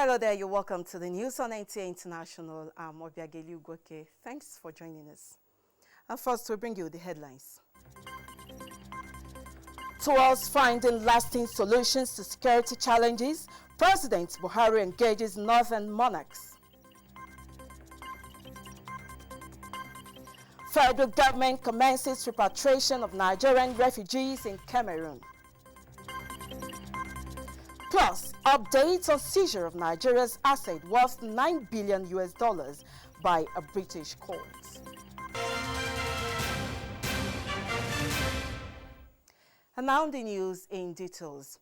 Hello there, you're welcome to the news on NTA International. I'm Obiageli Ugoke. Thanks for joining us. And first, we bring you the headlines. Towards finding lasting solutions to security challenges, President Buhari engages northern monarchs. Federal government commences repatriation of Nigerian refugees in Cameroon. Plus, updates on seizure of Nigeria's asset worth $9 billion by a British court. And now the news in details.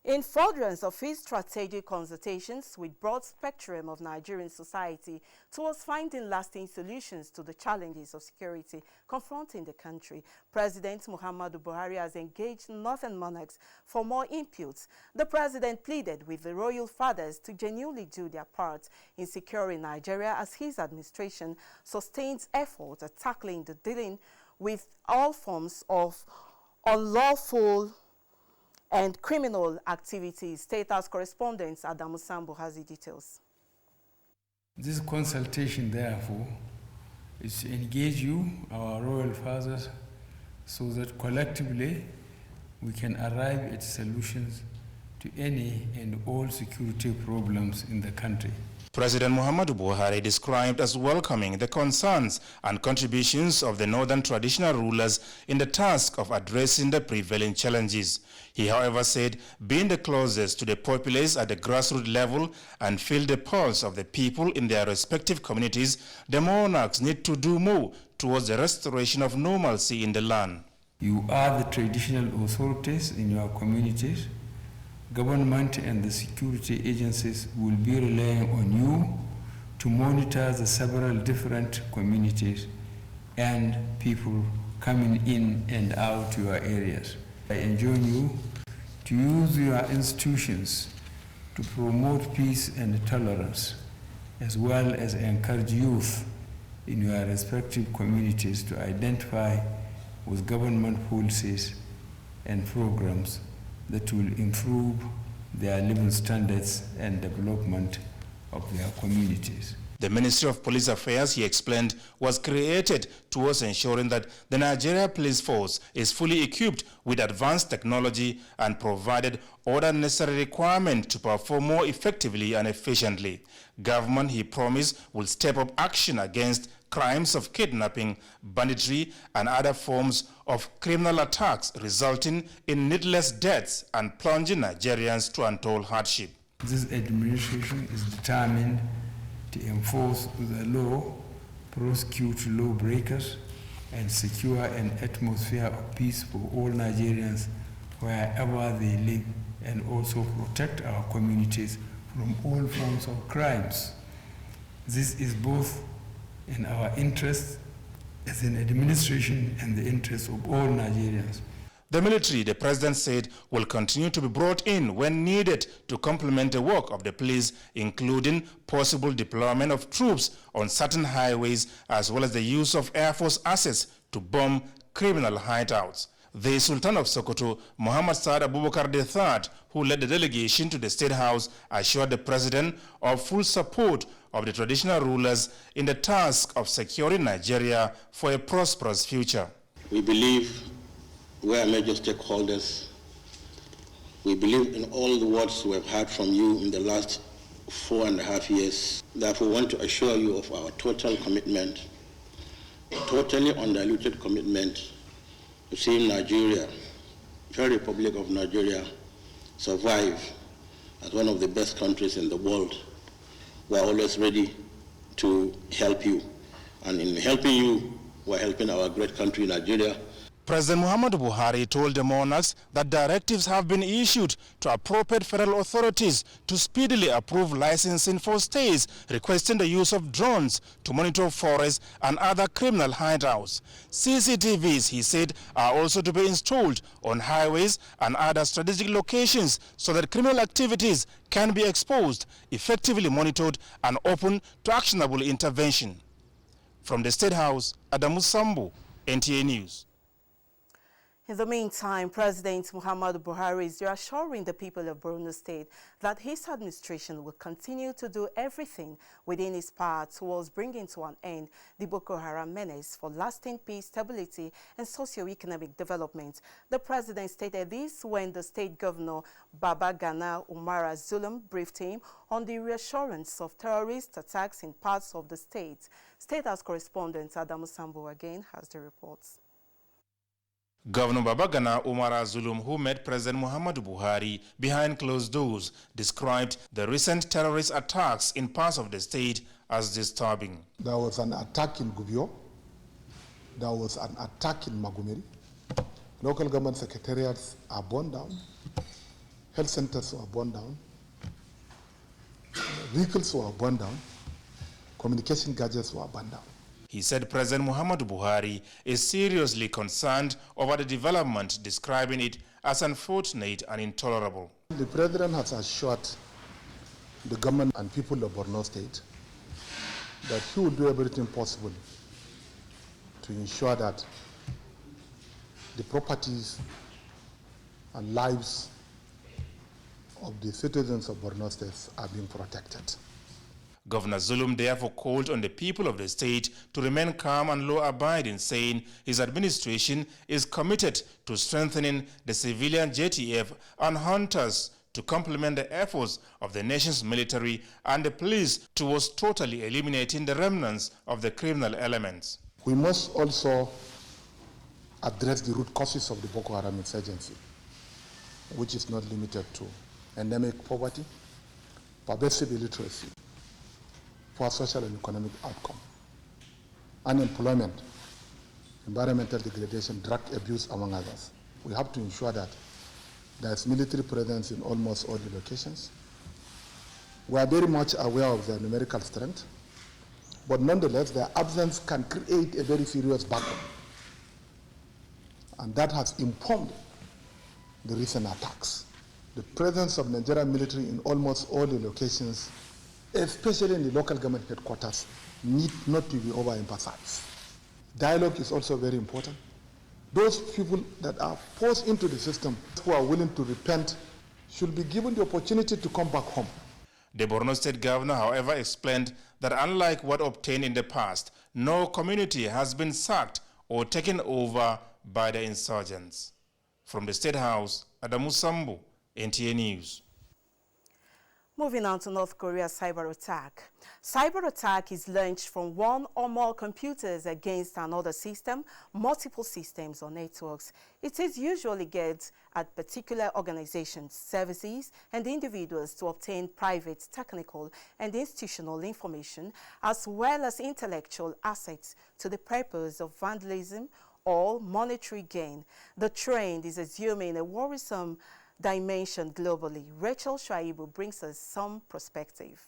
In furtherance of his strategic consultations with broad spectrum of Nigerian society towards finding lasting solutions to the challenges of security confronting the country, President Muhammadu Buhari has engaged northern monarchs for more inputs. The president pleaded with the royal fathers to genuinely do their part in securing Nigeria as his administration sustains efforts at tackling the dealing with all forms of unlawful and criminal activities. State House correspondent Adamu Sambo has the details. This consultation, therefore, is to engage you, our royal fathers, so that collectively we can arrive at solutions to any and all security problems in the country. President Muhammadu Buhari described as welcoming the concerns and contributions of the northern traditional rulers in the task of addressing the prevailing challenges. He, however, said being the closest to the populace at the grassroots level and feel the pulse of the people in their respective communities, the monarchs need to do more towards the restoration of normalcy in the land. You are the traditional authorities in your communities. Government and the security agencies will be relying on you to monitor the several different communities and people coming in and out your areas. I enjoin you to use your institutions to promote peace and tolerance, as well as encourage youth in your respective communities to identify with government policies and programs that will improve their living standards and development of their communities. The Ministry of Police Affairs, he explained, was created towards ensuring that the Nigeria Police Force is fully equipped with advanced technology and provided all the necessary requirements to perform more effectively and efficiently. Government, he promised, will step up action against crimes of kidnapping, banditry, and other forms of criminal attacks resulting in needless deaths and plunging Nigerians to untold hardship. This administration is determined to enforce the law, prosecute lawbreakers, and secure an atmosphere of peace for all Nigerians wherever they live, and also protect our communities from all forms of crimes. This is both in our interest as an administration and the interest of all Nigerians. The military, the president said, will continue to be brought in when needed to complement the work of the police, including possible deployment of troops on certain highways, as well as the use of Air Force assets to bomb criminal hideouts. The Sultan of Sokoto, Muhammad Saad Abubakar III, who led the delegation to the State House, assured the president of full support of the traditional rulers in the task of securing Nigeria for a prosperous future. We believe we are major stakeholders. We believe in all the words we have heard from you in the last 4.5 years. Therefore, we want to assure you of our total commitment, totally undiluted commitment to see Nigeria, the Republic of Nigeria, survive as one of the best countries in the world. We are always ready to help you. And in helping you, we are helping our great country, Nigeria. President Muhammadu Buhari told the monarchs that directives have been issued to appropriate federal authorities to speedily approve licensing for states requesting the use of drones to monitor forests and other criminal hideouts. CCTVs, he said, are also to be installed on highways and other strategic locations so that criminal activities can be exposed, effectively monitored, and open to actionable intervention. From the State House, Adamu Sambo, NTA News. In the meantime, President Muhammadu Buhari is reassuring the people of Borno State that his administration will continue to do everything within his power towards bringing to an end the Boko Haram menace for lasting peace, stability, and socio-economic development. The president stated this when the state governor, Babagana Umara Zulum, briefed him on the reassurance of terrorist attacks in parts of the state. State House correspondent Adamu Sambo again has the reports. Governor Babagana Umara Zulum, who met President Muhammadu Buhari behind closed doors, described the recent terrorist attacks in parts of the state as disturbing. There was an attack in Gubio. There was an attack in Magumeri. Local government secretariats are burned down. Health centers were burned down. Vehicles were burned down. Communication gadgets were burned down. He said President Muhammadu Buhari is seriously concerned over the development, describing it as unfortunate and intolerable. The president has assured the government and people of Borno State that he will do everything possible to ensure that the properties and lives of the citizens of Borno State are being protected. Governor Zulum therefore called on the people of the state to remain calm and law-abiding, saying his administration is committed to strengthening the civilian JTF and hunters to complement the efforts of the nation's military and the police towards totally eliminating the remnants of the criminal elements. We must also address the root causes of the Boko Haram insurgency, which is not limited to endemic poverty, pervasive illiteracy, poor social and economic outcome, unemployment, environmental degradation, drug abuse, among others. We have to ensure that there is military presence in almost all the locations. We are very much aware of their numerical strength, but nonetheless, their absence can create a very serious battle. And that has informed the recent attacks. The presence of Nigerian military in almost all the locations, especially in the local government headquarters, need not to be overemphasized. Dialogue is also very important. Those people that are forced into the system, who are willing to repent, should be given the opportunity to come back home. The Borno State governor, however, explained that unlike what obtained in the past, no community has been sacked or taken over by the insurgents. From the State House, Adamu Sambu, NTA News. Moving on to North Korea's cyber attack. Cyber attack is launched from one or more computers against another system, multiple systems or networks. It is usually geared at particular organizations, services, and individuals to obtain private, technical, and institutional information, as well as intellectual assets to the purpose of vandalism or monetary gain. The trend is assuming a worrisome dimension globally. Rachel Shaibu brings us some perspective.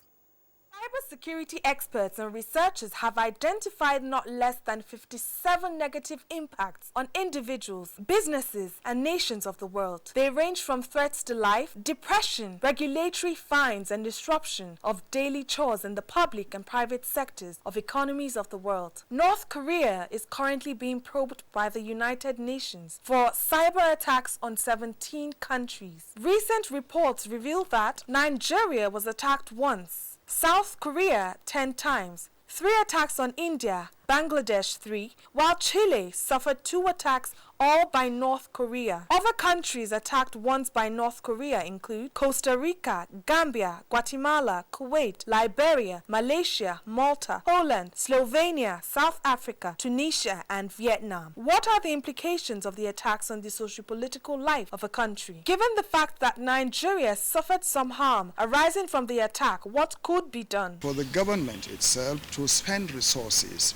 Cybersecurity experts and researchers have identified not less than 57 negative impacts on individuals, businesses, and nations of the world. They range from threats to life, depression, regulatory fines, and disruption of daily chores in the public and private sectors of economies of the world. North Korea is currently being probed by the United Nations for cyber attacks on 17 countries. Recent reports reveal that Nigeria was attacked once, South Korea 10 times, 3 attacks on India, Bangladesh 3, while Chile suffered 2 attacks, all by North Korea. Other countries attacked once by North Korea include Costa Rica, Gambia, Guatemala, Kuwait, Liberia, Malaysia, Malta, Poland, Slovenia, South Africa, Tunisia, and Vietnam. What are the implications of the attacks on the socio-political life of a country? Given the fact that Nigeria suffered some harm arising from the attack, what could be done? For the government itself to spend resources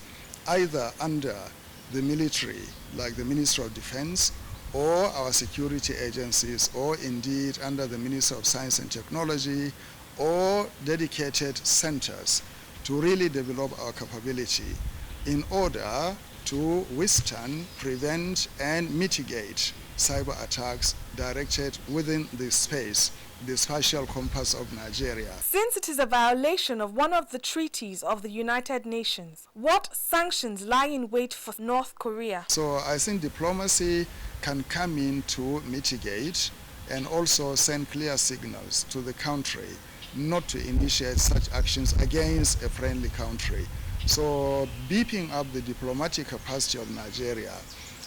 either under the military, like the Ministry of Defense, or our security agencies, or indeed under the Ministry of Science and Technology, or dedicated centers to really develop our capability in order to withstand, prevent, and mitigate cyber attacks directed within the spatial compass of Nigeria. Since it is a violation of one of the treaties of the United Nations, what sanctions lie in wait for North Korea? So I think diplomacy can come in to mitigate and also send clear signals to the country not to initiate such actions against a friendly country. So beefing up the diplomatic capacity of Nigeria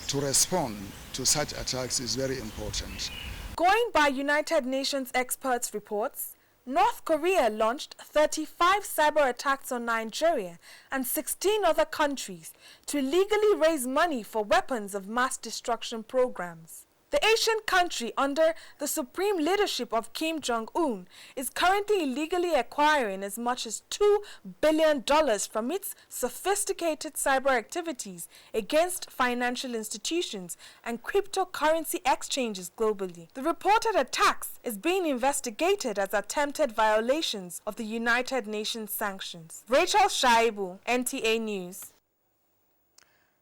to respond to such attacks is very important. Going by United Nations experts' reports, North Korea launched 35 cyber attacks on Nigeria and 16 other countries to illegally raise money for weapons of mass destruction programs. The Asian country, under the supreme leadership of Kim Jong-un, is currently illegally acquiring as much as $2 billion from its sophisticated cyber activities against financial institutions and cryptocurrency exchanges globally. The reported attacks is being investigated as attempted violations of the United Nations sanctions. Rachel Shaibu, NTA News.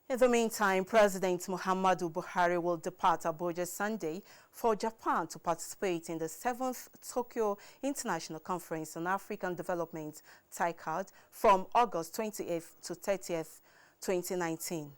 In the meantime, President Muhammadu Buhari will depart Abuja Sunday for Japan to participate in the 7th Tokyo International Conference on African Development, TICAD, from August 28th to 30th, 2019.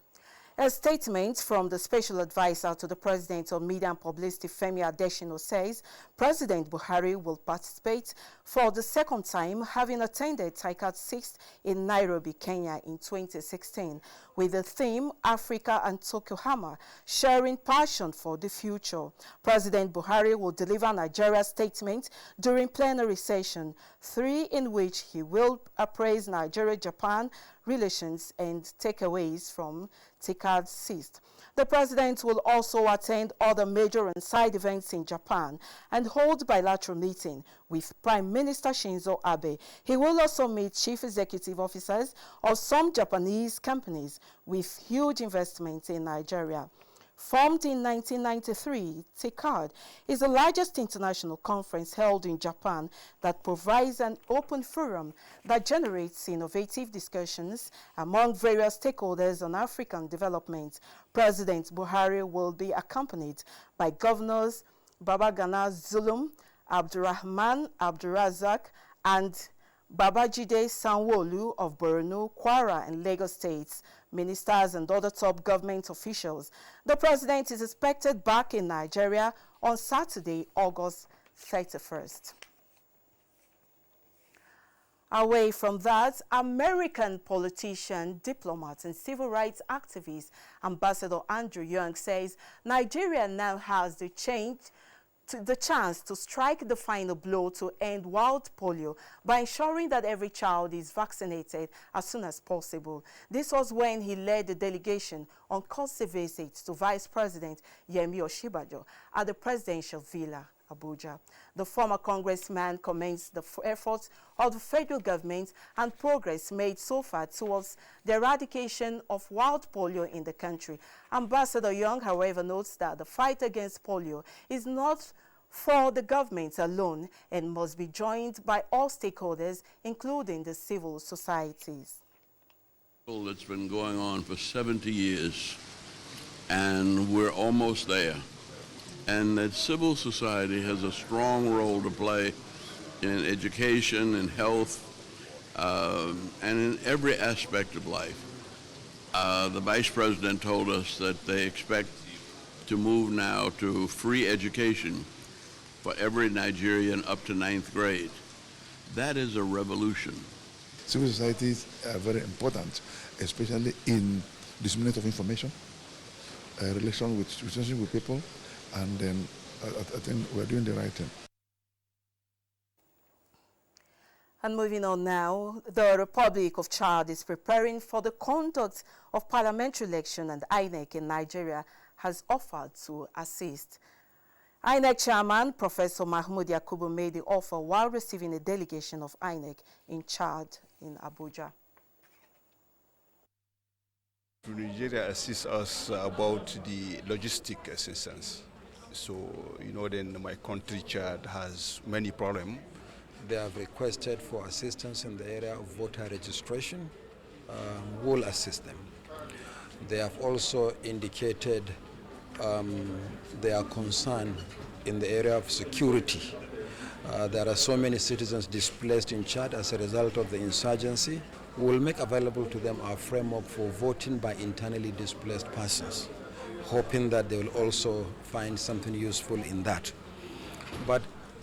A statement from the Special Advisor to the President on Media and Publicity, Femi Adesina, says President Buhari will participate for the second time, having attended TICAD 6th in Nairobi, Kenya in 2016, with the theme Africa and Tokuhama, sharing passion for the future. President Buhari will deliver Nigeria's statement during plenary session 3, in which he will appraise Nigeria-Japan relations and takeaways from TICAD 6th. The president will also attend other major and side events in Japan and hold bilateral meeting with Prime Minister Shinzo Abe. He will also meet chief executive officers of some Japanese companies with huge investments in Nigeria. Formed in 1993, TICAD is the largest international conference held in Japan that provides an open forum that generates innovative discussions among various stakeholders on African development. President Buhari will be accompanied by Governors Babagana Zulum, Abdurrahman Abdurazak, and Babajide Sanwo-Olu of Borno, Kwara, and Lagos states, ministers and other top government officials. The president is expected back in Nigeria on Saturday, August 31st. Away from that, American politician, diplomat, and civil rights activist Ambassador Andrew Young says Nigeria now has the chance to strike the final blow to end wild polio by ensuring that every child is vaccinated as soon as possible. This was when he led the delegation on courtesy visits to Vice President Yemi Osinbajo at the presidential villa, Abuja. The former congressman commends the efforts of the federal government and progress made so far towards the eradication of wild polio in the country. Ambassador Young, however, notes that the fight against polio is not for the government alone and must be joined by all stakeholders, including the civil societies. It's been going on for 70 years, and we're almost there. And that civil society has a strong role to play in education and health and in every aspect of life. The Vice President told us that they expect to move now to free education for every Nigerian up to 9th grade. That is a revolution. Civil societies are very important, especially in dissemination of information, relationship with people, and then I think we're doing the right thing. And moving on now, the Republic of Chad is preparing for the conduct of parliamentary election, and INEC in Nigeria has offered to assist. INEC chairman, Professor Mahmoud Yakubu, made the offer while receiving a delegation of INEC in Chad in Abuja. Nigeria assists us about the logistic assistance. So, then my country, Chad, has many problems. They have requested for assistance in the area of voter registration. We'll assist them. They have also indicated their concern in the area of security. There are so many citizens displaced in Chad as a result of the insurgency. We will make available to them our framework for voting by internally displaced persons, hoping that they will also find something useful in that. But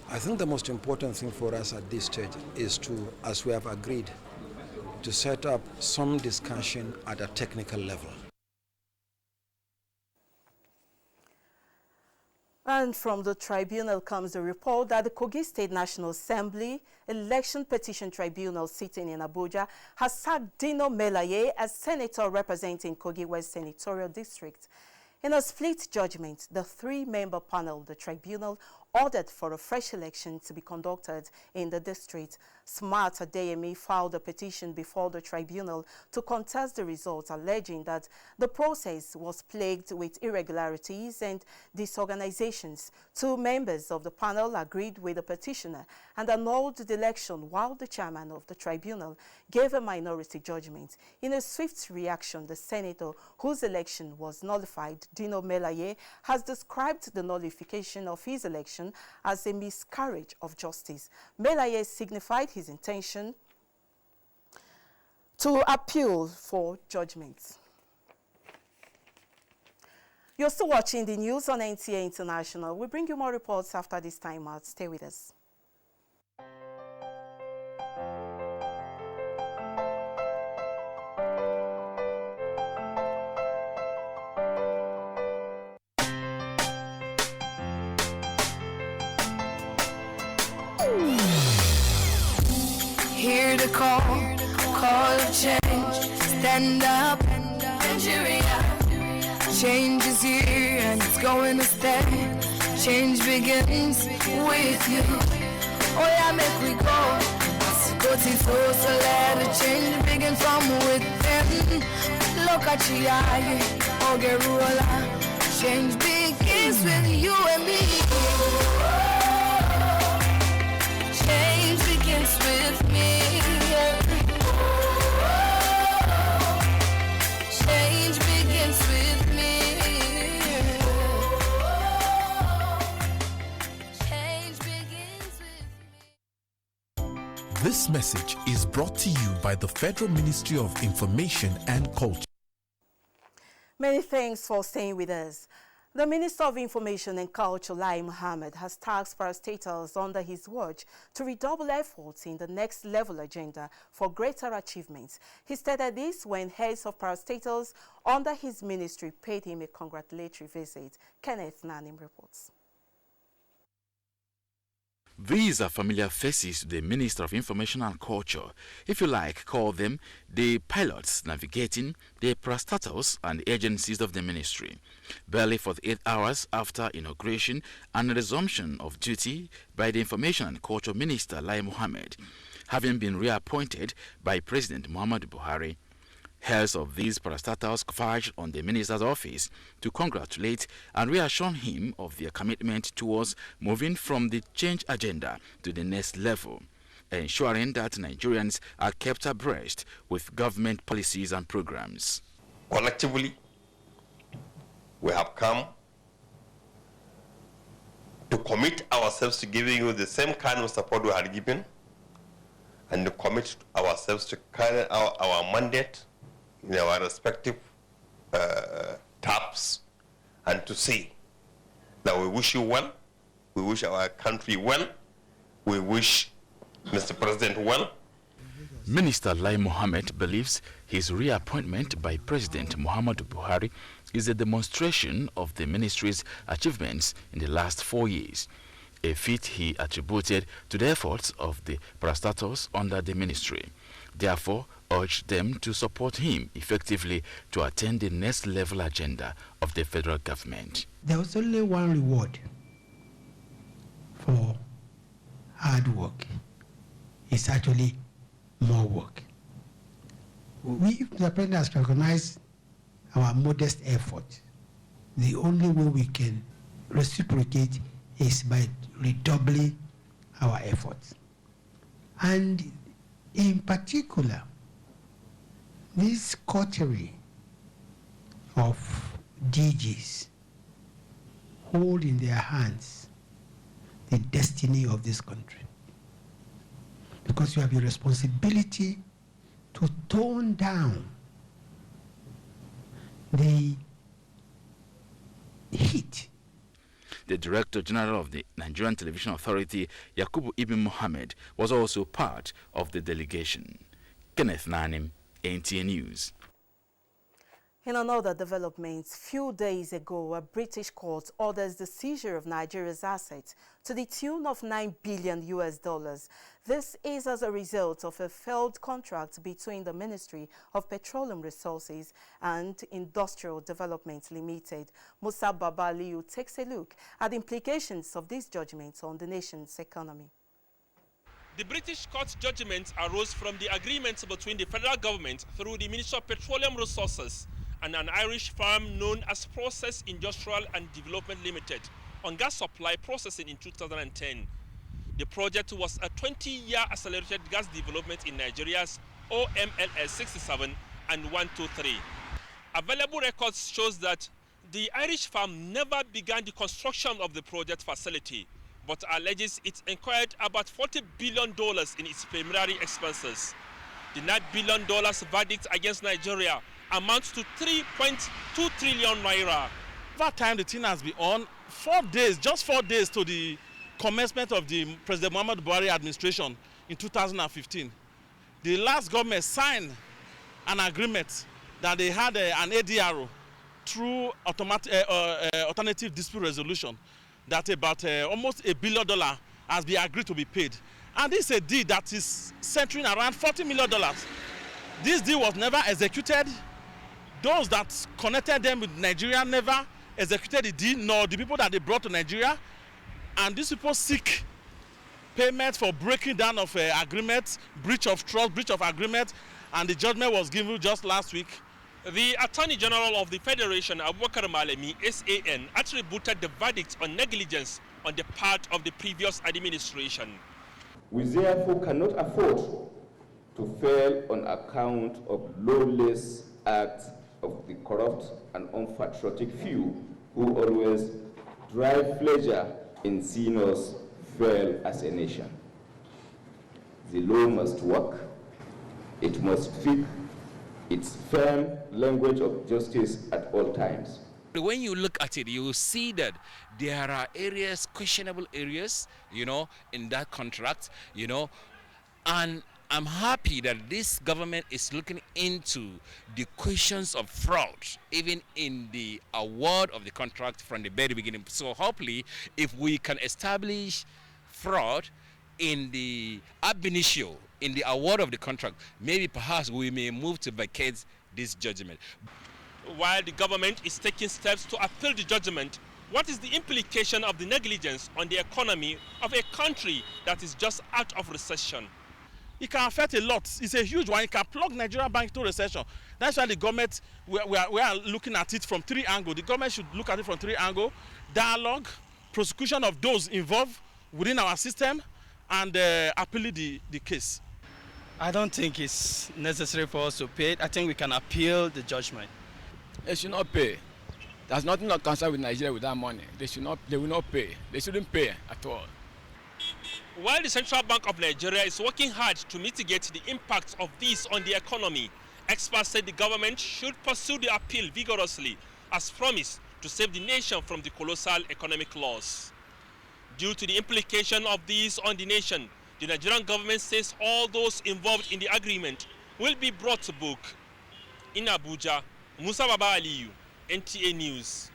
I think the most important thing for us at this stage is to, as we have agreed, to set up some discussion at a technical level. And from the tribunal comes a report that the Kogi State National Assembly Election Petition Tribunal sitting in Abuja has sacked Dino Melaye as senator representing Kogi West Senatorial District. In a split judgment, the three-member panel of the tribunal ordered for a fresh election to be conducted in the district. Smart Adeyemi filed a petition before the tribunal to contest the results, alleging that the process was plagued with irregularities and disorganizations. Two members of the panel agreed with the petitioner and annulled the election, while the chairman of the tribunal gave a minority judgment. In a swift reaction, the senator whose election was nullified, Dino Melaye, has described the nullification of his election as a miscarriage of justice. Melaye signified his intention to appeal for judgment. You're still watching the news on NTA International. We bring you more reports after this time out. Stay with us. Hear the call of change, stand up, Nigeria. Change is here and it's going to stay. Change begins with you. Oh yeah, make we go. Go to so let the change begin from within. Look at you, oh get roller. Change begins with you and me. Change begins with me. Change begins with me. Change begins with me. This message is brought to you by the Federal Ministry of Information and Culture. Many thanks for staying with us. The Minister of Information and Culture, Lai Mohammed, has tasked parastatals under his watch to redouble efforts in the next level agenda for greater achievements. He stated this when heads of parastatals under his ministry paid him a congratulatory visit. Kenneth Nanim reports. These are familiar faces to the Minister of Information and Culture. If you like, call them the pilots navigating the parastatals and agencies of the ministry. Barely 48 hours after inauguration and resumption of duty by the Information and Culture Minister Lai Mohammed, having been reappointed by President Muhammadu Buhari, heads of these parastatals converged on the minister's office to congratulate and reassure him of their commitment towards moving from the change agenda to the next level, ensuring that Nigerians are kept abreast with government policies and programs. Collectively, we have come to commit ourselves to giving you the same kind of support we had given, and to commit ourselves to carry out our mandate in our respective taps, and to say that we wish you well, we wish our country well, we wish Mr. President well. Minister Lai Mohammed believes his reappointment by President Muhammadu Buhari is a demonstration of the ministry's achievements in the last 4 years, a feat he attributed to the efforts of the parastatals under the ministry. Therefore, urged them to support him effectively to attain the next level agenda of the federal government. There was only one reward for hard work. It's actually more work. The president has recognized our modest effort. The only way we can reciprocate is by redoubling our efforts. And in particular, this coterie of DGs hold in their hands the destiny of this country. Because you have a responsibility to tone down the heat. The Director General of the Nigerian Television Authority, Yakubu Ibn Mohammed, was also part of the delegation. Kenneth Nanim, NTA News. In another development, few days ago, a British court orders the seizure of Nigeria's assets to the tune of $9 billion. This is as a result of a failed contract between the Ministry of Petroleum Resources and Industrial Development Limited. Musa Babaliu takes a look at the implications of these judgments on the nation's economy. The British court judgment arose from the agreement between the federal government through the Ministry of Petroleum Resources and an Irish firm known as Process Industrial and Development Limited on gas supply processing in 2010. The project was a 20-year accelerated gas development in Nigeria's OMLS 67 and 123. Available records shows that the Irish firm never began the construction of the project facility, but alleges it incurred about $40 billion in its preliminary expenses. The $9 billion verdict against Nigeria amounts to 3.2 trillion naira. That time the thing has been on 4 days, just 4 days to the commencement of the President Muhammadu Buhari administration in 2015. The last government signed an agreement that they had an ADRO through alternative dispute resolution that about almost $1 billion has been agreed to be paid. And this is a deal that is centering around $40 million. This deal was never executed. Those that connected them with Nigeria never executed the deal, nor the people that they brought to Nigeria. And these people seek payment for breaking down of agreements, breach of trust, breach of agreement, and the judgment was given just last week. The Attorney General of the Federation, Abubakar Malemi, SAN, attributed the verdict on negligence on the part of the previous administration. We therefore cannot afford to fail on account of lawless acts of the corrupt and unpatriotic few who always drive pleasure in seeing us fail as a nation. The law must work. It must speak its firm language of justice at all times. When you look at it, you will see that there are areas, questionable areas, in that contract, and I'm happy that this government is looking into the questions of fraud, even in the award of the contract from the very beginning. So hopefully, if we can establish fraud in the ab initio, in the award of the contract, maybe perhaps we may move to vacate this judgment. While the government is taking steps to appeal the judgment, what is the implication of the negligence on the economy of a country that is just out of recession? It can affect a lot. It's a huge one. It can plug Nigeria bank into recession. That's why the government, we are looking at it from 3 angles. The government should look at it from 3 angles. Dialogue, prosecution of those involved within our system, and appealing the case. I don't think it's necessary for us to pay it. I think we can appeal the judgment. They should not pay. There's nothing that concerned with Nigeria with that money. They will not pay. They shouldn't pay at all. While the Central Bank of Nigeria is working hard to mitigate the impacts of this on the economy, experts said the government should pursue the appeal vigorously as promised to save the nation from the colossal economic loss. Due to the implication of these on the nation, the Nigerian government says all those involved in the agreement will be brought to book. In Abuja, Musa Baba Aliyu, NTA News.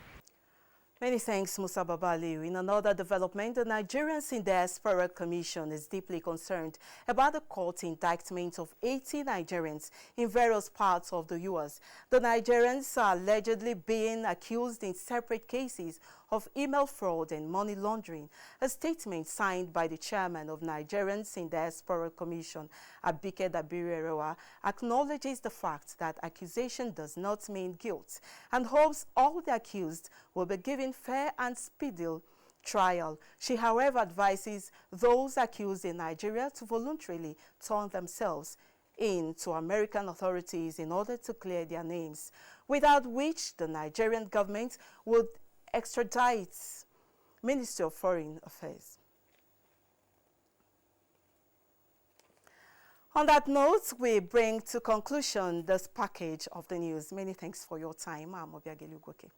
Many thanks, Musa Babaliu. In another development, the Nigerians in Diaspora Commission is deeply concerned about the court indictment of 80 Nigerians in various parts of the U.S. The Nigerians are allegedly being accused in separate cases of email fraud and money laundering. A statement signed by the chairman of Nigerians in Diaspora Commission, Abike Dabirewa, acknowledges the fact that accusation does not mean guilt and hopes all the accused will be given fair and speedy trial. She, however, advises those accused in Nigeria to voluntarily turn themselves in to American authorities in order to clear their names, without which the Nigerian government would extradite Ministry of Foreign Affairs. On that note, we bring to conclusion this package of the news. Many thanks for your time. I'm Obiageli Ugoke.